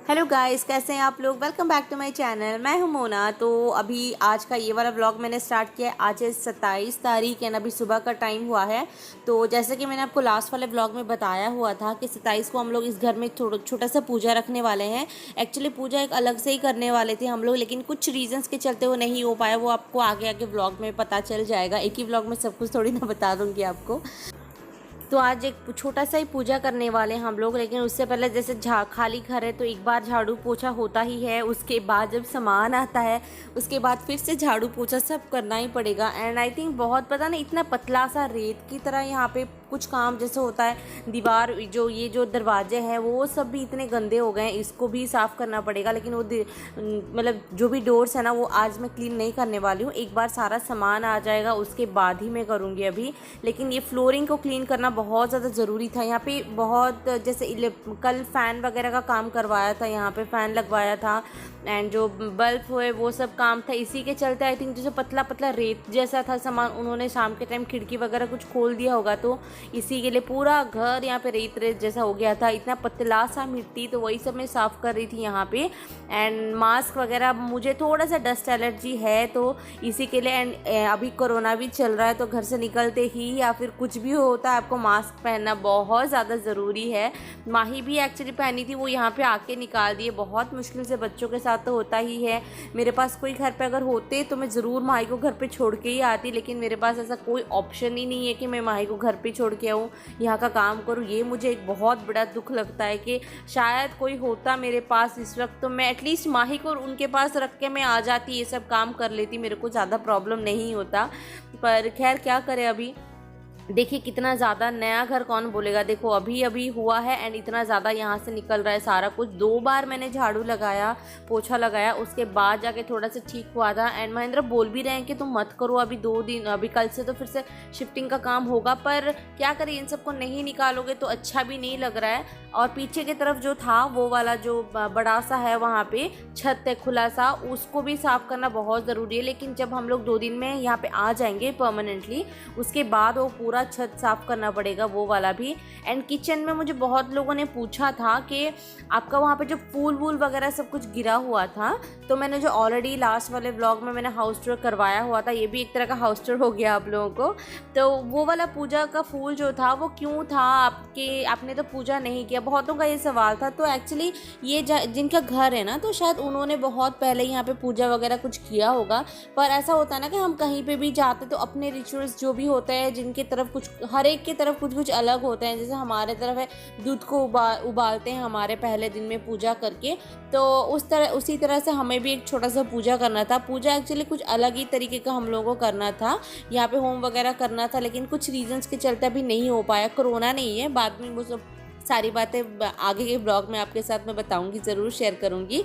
Hello guys, कैसे हैं आप लोग। Welcome back to my channel. मैं हूं मोना। तो अभी आज का ये वाला व्लॉग मैंने स्टार्ट किया है। आज है 27 तारीख एंड अभी सुबह का टाइम हुआ है। तो जैसे कि मैंने आपको लास्ट वाले व्लॉग में बताया हुआ था कि 27 को हम लोग इस घर में छोटा सा पूजा रखने वाले हैं। एक्चुअली पूजा एक अलग से ही करने वाले थे हम लोग, लेकिन कुछ रीजंस के चलते वो नहीं हो पाया। वो आपको आगे आगे व्लॉग में पता चल जाएगा। एक ही व्लॉग में सब कुछ थोड़ी ना बता दूँगी आपको। तो आज एक छोटा सा ही पूजा करने वाले हैं हम लोग, लेकिन उससे पहले जैसे खाली घर है तो एक बार झाड़ू पोछा होता ही है। उसके बाद जब सामान आता है उसके बाद फिर से झाड़ू पोछा सब करना ही पड़ेगा। एंड आई थिंक बहुत पता नहीं, इतना पतला सा रेत की तरह यहाँ पे कुछ काम जैसे होता है। दीवार जो ये जो दरवाजे हैं वो सब भी इतने गंदे हो गए हैं, इसको भी साफ़ करना पड़ेगा। लेकिन वो मतलब जो भी डोर्स है ना वो आज मैं क्लीन नहीं करने वाली हूँ। एक बार सारा सामान आ जाएगा उसके बाद ही मैं करूँगी अभी। लेकिन ये फ्लोरिंग को क्लीन करना बहुत ज़्यादा ज़रूरी था। यहाँ पे बहुत जैसे कल फ़ैन वगैरह का काम करवाया था, यहाँ पे फ़ैन लगवाया था एंड जो बल्ब हुए वो सब काम था। इसी के चलते आई थिंक जैसे पतला पतला रेत जैसा था सामान, उन्होंने शाम के टाइम खिड़की वगैरह कुछ खोल दिया होगा, तो इसी के लिए पूरा घर यहाँ पे रेत रेत जैसा हो गया था। इतना पतला सा मिट्टी, तो वही सब मैं साफ़ कर रही थी यहाँ पे। एंड मास्क वगैरह, मुझे थोड़ा सा डस्ट एलर्जी है तो इसी के लिए। एंड अभी कोरोना भी चल रहा है तो घर से निकलते ही या फिर कुछ भी होता है आपको मास्क पहनना बहुत ज़्यादा ज़रूरी है। माही भी एक्चुअली पहनी थी, वो यहाँ पे आके निकाल दिए। बहुत मुश्किल से, बच्चों के साथ तो होता ही है। मेरे पास कोई घर पे अगर होते तो मैं ज़रूर माही को घर पे छोड़ के ही आती, लेकिन मेरे पास ऐसा कोई ऑप्शन ही नहीं है कि मैं माही को घर पे छोड़ के आऊँ, यहाँ का काम करूँ। ये मुझे एक बहुत बड़ा दुख लगता है कि शायद कोई होता मेरे पास इस वक्त तो मैं एटलीस्ट माही को उनके पास रख के मैं आ जाती, ये सब काम कर लेती, मेरे को ज़्यादा प्रॉब्लम नहीं होता। पर खैर क्या करें। अभी देखिए कितना ज़्यादा, नया घर कौन बोलेगा। देखो अभी अभी हुआ है एंड इतना ज़्यादा यहाँ से निकल रहा है सारा कुछ। 2 बार मैंने झाड़ू लगाया, पोछा लगाया, उसके बाद जाके थोड़ा सा ठीक हुआ था। एंड महेंद्र बोल भी रहे हैं कि तुम मत करो अभी 2 दिन, अभी कल से तो फिर से शिफ्टिंग का काम होगा। पर क्या करें, इन सबको नहीं निकालोगे तो अच्छा भी नहीं लग रहा है। और पीछे की तरफ जो था वो वाला जो बड़ा सा है वहाँ पे छत है खुला सा, उसको भी साफ़ करना बहुत ज़रूरी है। लेकिन जब हम लोग 2 दिन में यहाँ पे आ जाएंगे परमानेंटली, उसके बाद वो पूरा छत साफ़ करना पड़ेगा, वो वाला भी। एंड किचन में मुझे बहुत लोगों ने पूछा था कि आपका वहाँ पे जो फूल वूल वगैरह सब कुछ गिरा हुआ था, तो मैंने जो ऑलरेडी लास्ट वाले व्लॉग में मैंने हाउस टूर करवाया हुआ था, ये भी एक तरह का हाउस टूर हो गया आप लोगों को। तो वो वाला पूजा का फूल जो था वो क्यों था आपने तो पूजा नहीं किया, बहुतों का ये सवाल था। तो एक्चुअली ये जिनका घर है ना, तो शायद उन्होंने बहुत पहले यहाँ पे पूजा वगैरह कुछ किया होगा। पर ऐसा होता है ना कि हम कहीं पे भी जाते तो अपने रिचुअल्स जो भी होते हैं, जिनकी तरफ कुछ, हर एक की तरफ कुछ कुछ अलग होते हैं। जैसे हमारे तरफ है दूध को उबालते हैं हमारे पहले दिन में पूजा करके, तो उसी तरह से हमें भी एक छोटा सा पूजा करना था। पूजा एक्चुअली कुछ अलग ही तरीके का हम लोगों को करना था, यहाँ पे होम वगैरह करना था, लेकिन कुछ रीजंस के चलते अभी नहीं हो पाया। कोरोना नहीं है, बाद में वो सब सारी बातें आगे के ब्लॉग में आपके साथ मैं बताऊंगी, ज़रूर शेयर करूंगी।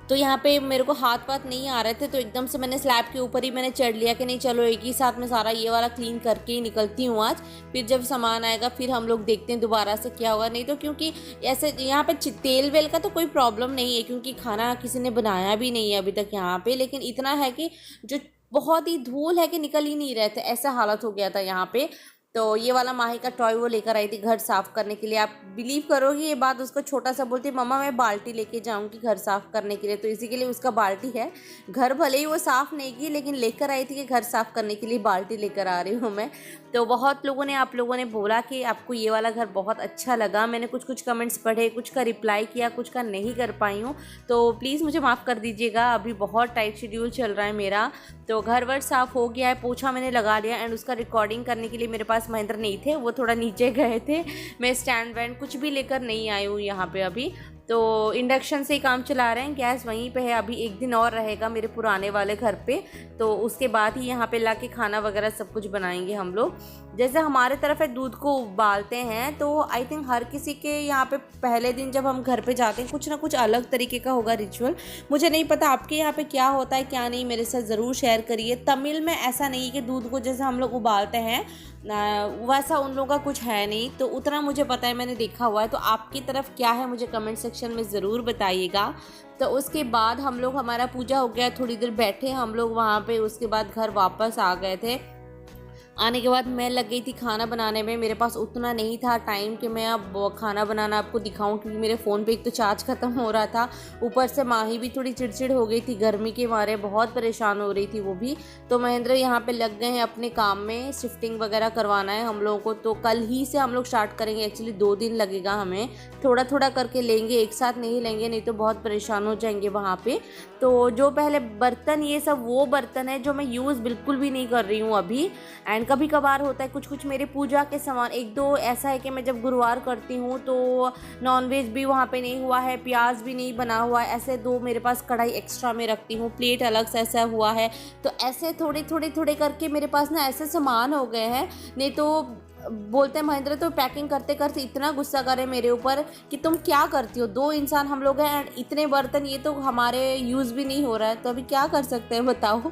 तो यहाँ पे मेरे को हाथ पाथ नहीं आ रहे थे, तो एकदम से मैंने स्लैब के ऊपर ही मैंने चढ़ लिया कि नहीं चलो एक ही साथ में सारा ये वाला क्लीन करके ही निकलती हूँ आज। फिर जब सामान आएगा फिर हम लोग देखते हैं दोबारा से क्या होगा। नहीं तो क्योंकि ऐसे यहाँ पे तेल वेल का तो कोई प्रॉब्लम नहीं है, क्योंकि खाना किसी ने बनाया भी नहीं है अभी तक यहाँ पे। लेकिन इतना है कि जो बहुत ही धूल है कि निकल ही नहीं रहे थे, ऐसा हालत हो गया था यहाँ पे। तो ये वाला माही का टॉय वो लेकर आई थी घर साफ़ करने के लिए। आप बिलीव करोगे ये बात, उसको छोटा सा बोलती मम्मा मैं बाल्टी लेके जाऊंगी घर साफ़ करने के लिए, तो इसी के लिए उसका बाल्टी है। घर भले ही वो साफ़ नहीं की, लेकिन लेकर आई थी कि घर साफ़ करने के लिए बाल्टी लेकर आ रही हूँ मैं। तो बहुत लोगों ने, आप लोगों ने बोला कि आपको ये वाला घर बहुत अच्छा लगा। मैंने कुछ कुछ कमेंट्स पढ़े, कुछ का रिप्लाई किया, कुछ का नहीं कर पाई हूँ, तो प्लीज़ मुझे माफ़ कर दीजिएगा। अभी बहुत टाइट शेड्यूल चल रहा है मेरा। तो घर वर साफ़ हो गया है, पोछा मैंने लगा लिया। एंड उसका रिकॉर्डिंग करने के लिए मेरे पास महेंद्र नहीं थे, वो थोड़ा नीचे गए थे। मैं स्टैंड वैंड कुछ भी लेकर नहीं आई हूँ यहाँ पे अभी। तो इंडक्शन से ही काम चला रहे हैं, गैस वहीं पे है। अभी 1 दिन और रहेगा मेरे पुराने वाले घर पे, तो उसके बाद ही यहाँ पे लाके खाना वगैरह सब कुछ बनाएंगे हम लोग। जैसे हमारे तरफ है दूध को उबालते हैं, तो आई थिंक हर किसी के यहाँ पे पहले दिन जब हम घर पे जाते हैं कुछ ना कुछ अलग तरीके का होगा रिचुअल। मुझे नहीं पता आपके यहाँ पे क्या होता है क्या नहीं, मेरे साथ ज़रूर शेयर करिए। तमिल में ऐसा नहीं कि दूध को जैसे हम लोग उबालते हैं वैसा उन लोगों का कुछ है नहीं, तो उतना मुझे पता है, मैंने देखा हुआ है। तो आपकी तरफ क्या है मुझे कमेंट सेक्शन में ज़रूर बताइएगा। तो उसके बाद हम लोग, हमारा पूजा हो गया, थोड़ी देर बैठे हम लोग वहाँ पे, उसके बाद घर वापस आ गए थे। आने के बाद मैं लग गई थी खाना बनाने में। मेरे पास उतना नहीं था टाइम कि मैं अब खाना बनाना आपको दिखाऊं, क्योंकि मेरे फ़ोन पे एक तो चार्ज ख़त्म हो रहा था, ऊपर से माही भी थोड़ी चिड़चिड़ हो गई थी गर्मी के मारे, बहुत परेशान हो रही थी वो भी। तो महेंद्र यहाँ पे लग गए हैं अपने काम में, शिफ्टिंग वगैरह करवाना है हम लोगों को। तो कल ही से हम लोग स्टार्ट करेंगे, एक्चुअली 2 दिन लगेगा हमें, थोड़ा थोड़ा करके लेंगे, एक साथ नहीं लेंगे, नहीं तो बहुत परेशान हो जाएंगे वहाँ पे। तो जो पहले बर्तन, ये सब वो बर्तन है जो मैं यूज़ बिल्कुल भी नहीं कर रही हूँ अभी। एंड कभी कभार होता है कुछ कुछ मेरे पूजा के सामान, एक दो ऐसा है कि मैं जब गुरुवार करती हूँ तो नॉनवेज भी वहाँ पे नहीं हुआ है, प्याज भी नहीं बना हुआ है, ऐसे 2 मेरे पास कढ़ाई एक्स्ट्रा में रखती हूँ, प्लेट अलग से ऐसा हुआ है। तो ऐसे थोड़े थोड़े थोड़े करके मेरे पास ना ऐसे सामान हो गए हैं। नहीं तो बोलते हैं महेंद्र तो पैकिंग करते करते इतना गुस्सा करे मेरे ऊपर कि तुम क्या करती हो, 2 इंसान हम लोग हैं एंड इतने बर्तन, ये तो हमारे यूज़ भी नहीं हो रहा है, तो अभी क्या कर सकते हैं बताओ।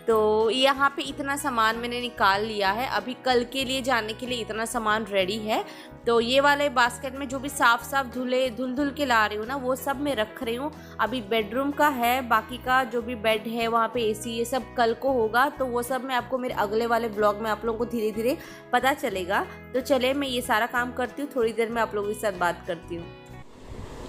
तो यहाँ पे इतना सामान मैंने निकाल लिया है, अभी कल के लिए जाने के लिए इतना सामान रेडी है। तो ये वाले बास्केट में जो भी साफ साफ धुल धुल के ला रही हूँ ना, वो सब मैं रख रही हूँ। अभी बेडरूम का है, बाकी का जो भी बेड है वहाँ पे एसी, ये सब कल को होगा, तो वो सब मैं आपको मेरे अगले वाले ब्लॉग में आप लोगों को धीरे धीरे पता चलेगा। तो चले मैं ये सारा काम करती हूँ, थोड़ी देर में आप लोगों के साथ बात करती हूँ।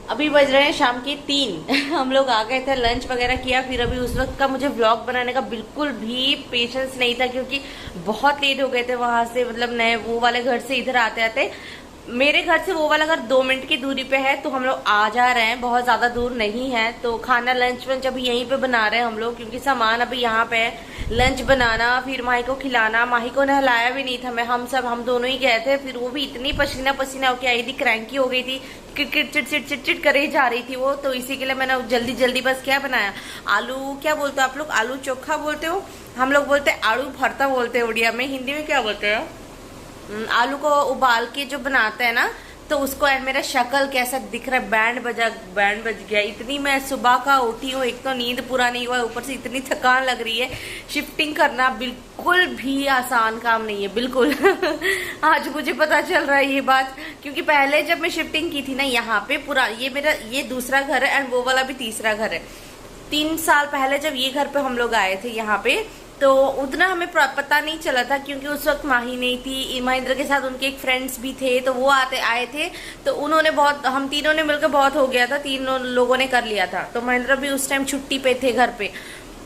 अभी बज रहे हैं शाम के 3 हम लोग आ गए थे, लंच वगैरह किया, फिर अभी उस वक्त का मुझे व्लॉग बनाने का बिल्कुल भी पेशेंस नहीं था, क्योंकि बहुत लेट हो गए थे वहां से, मतलब नए वो वाले घर से इधर आते आते। मेरे घर से वो वाला घर 2 मिनट की दूरी पे है, तो हम लोग आ जा रहे हैं, बहुत ज्यादा दूर नहीं है। तो खाना लंच वंच अभी यहीं पे बना रहे हैं हम लोग, क्योंकि सामान अभी यहाँ पे है। लंच बनाना, फिर माही को खिलाना, माही को नहलाया भी नहीं था मैं, हम दोनों ही गए थे, फिर वो भी इतनी पसीना पसीना होके आई थी, क्रैंकी हो गई थी, किट चिट करे जा रही थी वो। तो इसी के लिए मैंने जल्दी जल्दी बस क्या बनाया, आलू, क्या बोलते हो आप लोग, आलू चोखा बोलते हो, हम लोग बोलते हैं आलू भरता बोलते हैं उड़िया में, हिंदी में क्या बोलते हैं, आलू को उबाल के जो बनाते हैं ना, तो उसको। एंड मेरा शक्ल कैसा दिख रहा है, बैंड बज गया। इतनी मैं सुबह का उठी हूँ, एक तो नींद पूरा नहीं हुआ, ऊपर से इतनी थकान लग रही है। शिफ्टिंग करना बिल्कुल भी आसान काम नहीं है, बिल्कुल आज मुझे पता चल रहा है ये बात, क्योंकि पहले जब मैं शिफ्टिंग की थी ना यहाँ पे, पूरा ये मेरा ये दूसरा घर है एंड वो वाला भी तीसरा घर है। 3 साल पहले जब ये घर पे हम लोग आए थे यहाँ पे, तो उतना हमें पता नहीं चला था, क्योंकि उस वक्त माही नहीं थी, महेंद्र के साथ उनके एक फ्रेंड्स भी थे, तो वो आए थे, तो उन्होंने बहुत, हम तीनों ने मिलकर बहुत हो गया था, 3 लोगों ने कर लिया था। तो महेंद्र भी उस टाइम छुट्टी पे थे घर पे।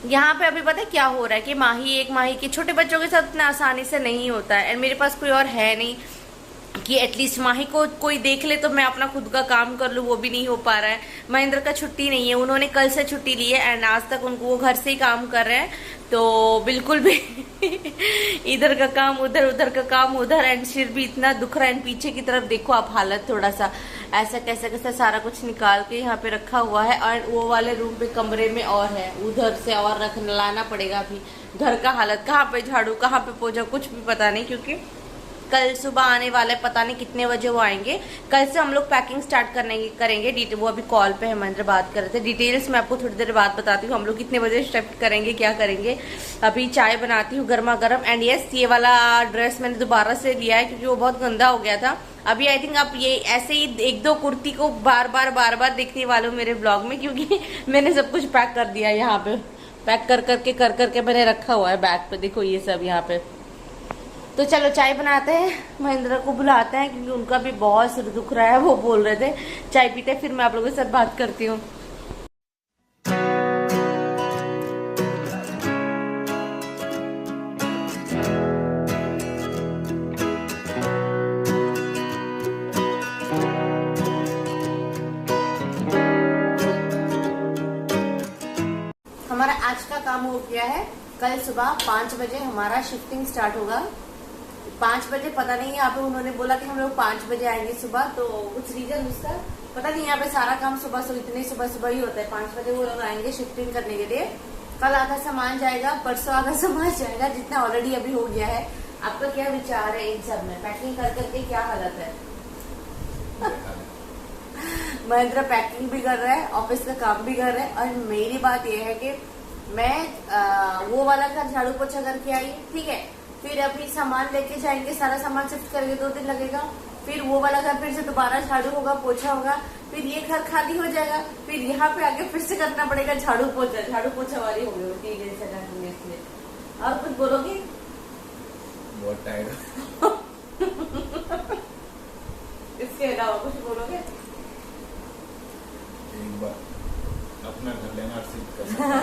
यहाँ पे अभी पता है क्या हो रहा है कि माही के छोटे बच्चों के साथ इतना आसानी से नहीं होता है, एंड मेरे पास कोई और है नहीं कि एटलीस्ट माही को कोई देख ले तो मैं अपना खुद का काम कर लूँ, वो भी नहीं हो पा रहा है। महेंद्र का छुट्टी नहीं है, उन्होंने कल से छुट्टी ली है एंड आज तक उनको वो घर से ही काम कर रहे हैं, तो बिल्कुल भी इधर का काम उधर, उधर का काम उधर, एंड सिर भी इतना दुख रहा है। एंड पीछे की तरफ देखो आप, हालत थोड़ा सा ऐसा कैसे कैसे सारा कुछ निकाल के यहाँ पे रखा हुआ है, और वो वाले रूम पे कमरे में और है, उधर से और लाना पड़ेगा। अभी घर का हालत, कहाँ पे झाड़ू, कहाँ पे पोछा, कुछ भी पता नहीं, क्योंकि कल सुबह आने वाले, पता नहीं कितने बजे वो आएंगे। कल से हम लोग पैकिंग स्टार्ट करेंगे। वो अभी कॉल पे है, महेंद्र बात कर रहे थे, डिटेल्स मैं आपको थोड़ी देर बाद बताती हूँ हम लोग कितने बजे शिफ्ट करेंगे, क्या करेंगे। अभी चाय बनाती हूँ गर्मा गर्म। एंड यस, ये वाला ड्रेस मैंने दोबारा से लिया है, क्योंकि वो बहुत गंदा हो गया था। अभी आई थिंक आप ये ऐसे ही 1-2 कुर्ती को बार बार देखने वाले हो मेरे ब्लॉग में, क्योंकि मैंने सब कुछ पैक कर दिया है यहाँ पे, पैक कर करके मैंने रखा हुआ है बैग पे, देखो ये सब यहाँ पे। तो चलो चाय बनाते हैं, महेंद्र को बुलाते हैं, क्योंकि उनका भी बहुत सिर दुख रहा है, वो बोल रहे थे। चाय पीते हैं, फिर मैं आप लोगों के साथ बात करती हूँ। हमारा आज का काम हो गया है। कल सुबह 5 बजे हमारा शिफ्टिंग स्टार्ट होगा। 5 बजे, पता नहीं, यहाँ पे उन्होंने बोला कि हम लोग 5 बजे आएंगे सुबह, तो कुछ रीजन उसका पता नहीं। यहाँ पे सारा काम सुबह इतने सुबह ही होता है। 5 बजे वो लोग आएंगे शिफ्टिंग करने के लिए। कल आधा सामान जाएगा, परसों आधा सामान जाएगा, जितना ऑलरेडी अभी हो गया है। आपका क्या विचार है इन सब में, पैकिंग कर करके क्या हालत है? महेंद्र पैकिंग भी कर रहा है, ऑफिस का काम भी कर रहा है। और मेरी बात यह है कि मैं वो वाला घर झाड़ू पोछा करके आई, ठीक है, फिर अभी सामान लेके जाएंगे, सारा सामान शिफ्ट करेंगे, 2 दिन लगेगा। फिर वो वाला घर फिर से दोबारा झाड़ू होगा, पोछा होगा, फिर ये घर खाली हो जाएगा, फिर यहाँ पे आके फिर से करना पड़ेगा झाड़ू पोछा वाली हो गई होती है। और कुछ बोलोगे? बहुत टायर्ड। इसके अलावा कुछ बोलोगे? एक बार अपना घर लेना सिद्ध करना।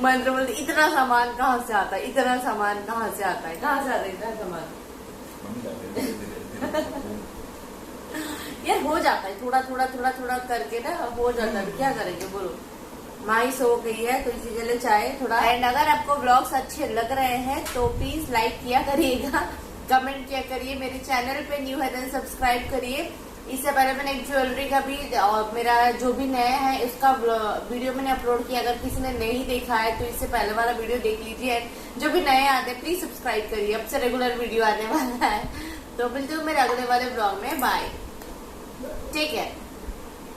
मंत्र बोलते इतना सामान कहाँ से आता है, इतना सामान कहाँ से आता है, कहाँ से आता है इतना सामान? हम जाते धीरे-धीरे। यार हो जाता है, थोड़ा थोड़ा थोड़ा थोड़ा करके ना हो जाता है, क्या करेंगे बोलो। माई सो गई है तो इसी के लिए चाहे थोड़ा। एंड अगर आपको व्लॉग्स अच्छे लग रहे हैं तो प्लीज लाइक किया करिएगा, कमेंट किया करिए, मेरे चैनल पे न्यू है तो सब्सक्राइब करिए। इससे पहले मैंने एक ज्वेलरी का भी और मेरा जो भी नया है उसका वीडियो मैंने अपलोड किया, अगर किसी ने नहीं देखा है तो इससे पहले वाला वीडियो देख लीजिए। जो भी नए आते हैं प्लीज सब्सक्राइब करिए, अब से रेगुलर वीडियो आने वाला है। तो मिलते हूँ मेरे अगले वाले ब्लॉग में, बाय, टेक केयर।